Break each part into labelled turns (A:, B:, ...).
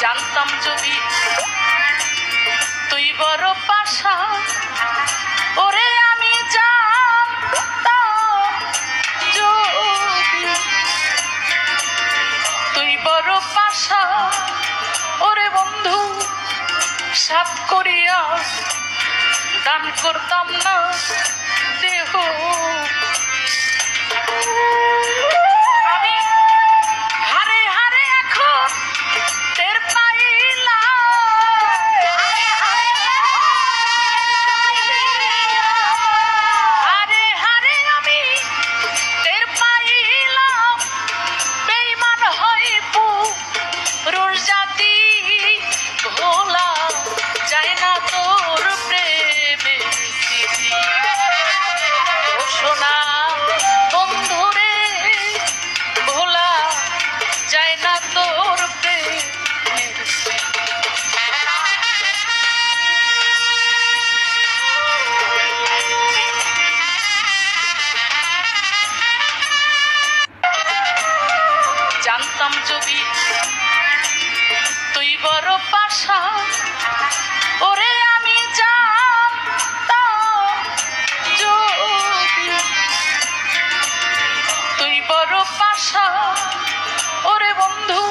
A: জানতাম যদি তুই বড় পাশা, ওরে আমি জানতাম যদি তুই বড় পাশা, ওরে বন্ধু সাপ করিয়া দান করতাম না দেহ। আমি হারে হারে এখন টের পাইলাম, হারে হারে আমি টের পাইলাম বেঈমান হয় পুরুষ জাতি, ভোলা যায় না তোর প্রেমে স্মৃতি। ও সোনা বন্ধুরে ভোলা যায় না তোর প্রেমের স্মৃতি। জানতাম যদি তুই বড় পাশা, ওরে আমি জানতাম যদি তুই বড় পাশা, ওরে বন্ধু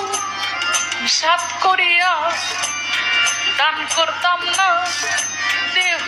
A: সাপ করিয়া দান করতাম না দেহ।